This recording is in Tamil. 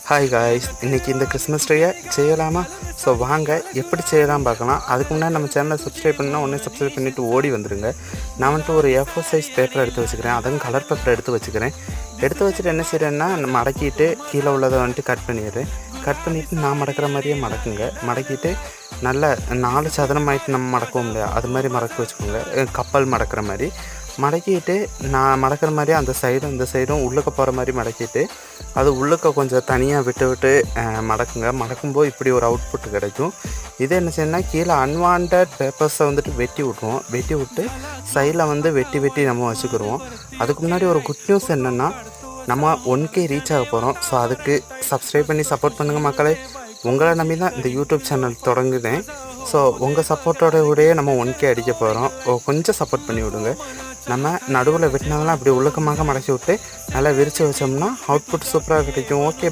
ஹாய் காய்ஸ், இன்றைக்கி இந்த கிறிஸ்மஸ் ட்ரீயை செய்யலாமா? ஸோ வாங்க எப்படி செய்யலாம் பார்க்கலாம். அதுக்கு முன்னாடி நம்ம சேனலை சப்ஸ்கிரைப் பண்ணால் உடனே சப்ஸ்கிரைப் பண்ணிவிட்டு ஓடி வந்துடுங்க. நான் வந்துட்டு ஒரு A4 சைஸ் பேப்பர் எடுத்து வச்சுக்கிறேன், அதுவும் கலர் பேப்பர் எடுத்து வச்சுக்கிறேன். எடுத்து வச்சுட்டு என்ன செய்கிறேன்னா, மடக்கிட்டு கீழே உள்ளதை வந்துட்டு கட் பண்ணிடுறேன். கட் பண்ணிவிட்டு நான் மடக்கிற மாதிரியே மடக்குங்க. மடக்கிட்டு நல்லா 4 சதுரமாயிட்டு நம்ம மடக்குவோம் இல்லையா, அது மாதிரி மடக்கி வச்சுக்கோங்க. கப்பல் மடக்கிற மாதிரி மடக்கிட்டு நான் மடக்கிற மாதிரி அந்த சைடும் இந்த சைடும் உள்ளுக்க போகிற மாதிரி மடக்கிட்டு அது உள்ளுக்க கொஞ்சம் தனியாக விட்டு மடக்குங்க. மடக்கும்போது இப்படி ஒரு அவுட்புட் கிடைக்கும். இது என்ன செய்யணும்னா, கீழே அன்வான்ட் பேப்பர்ஸை வந்துட்டு வெட்டி விட்ருவோம். வெட்டி விட்டு சைடில் வந்து வெட்டி நம்ம வச்சுக்கிடுவோம். அதுக்கு முன்னாடி ஒரு குட் நியூஸ் என்னென்னா, நம்ம 1K ரீச் ஆக போகிறோம். ஸோ அதுக்கு சப்ஸ்கிரைப் பண்ணி சப்போர்ட் பண்ணுங்கள் மக்களே. உங்களை நம்பி தான் இந்த யூடியூப் சேனல் தொடங்குதேன். ஸோ உங்கள் சப்போர்ட்டோட கூடயே நம்ம 1K அடிக்க போகிறோம். கொஞ்சம் சப்போர்ட் பண்ணி விடுங்க. நம்ம நடுவில் வெட்டினதெல்லாம் அப்படி உள்ளக்கமாக மடக்கி விட்டு நல்லா விரித்து வச்சோம்னா அவுட்புட் சூப்பராக கிடைக்கும். ஓகே.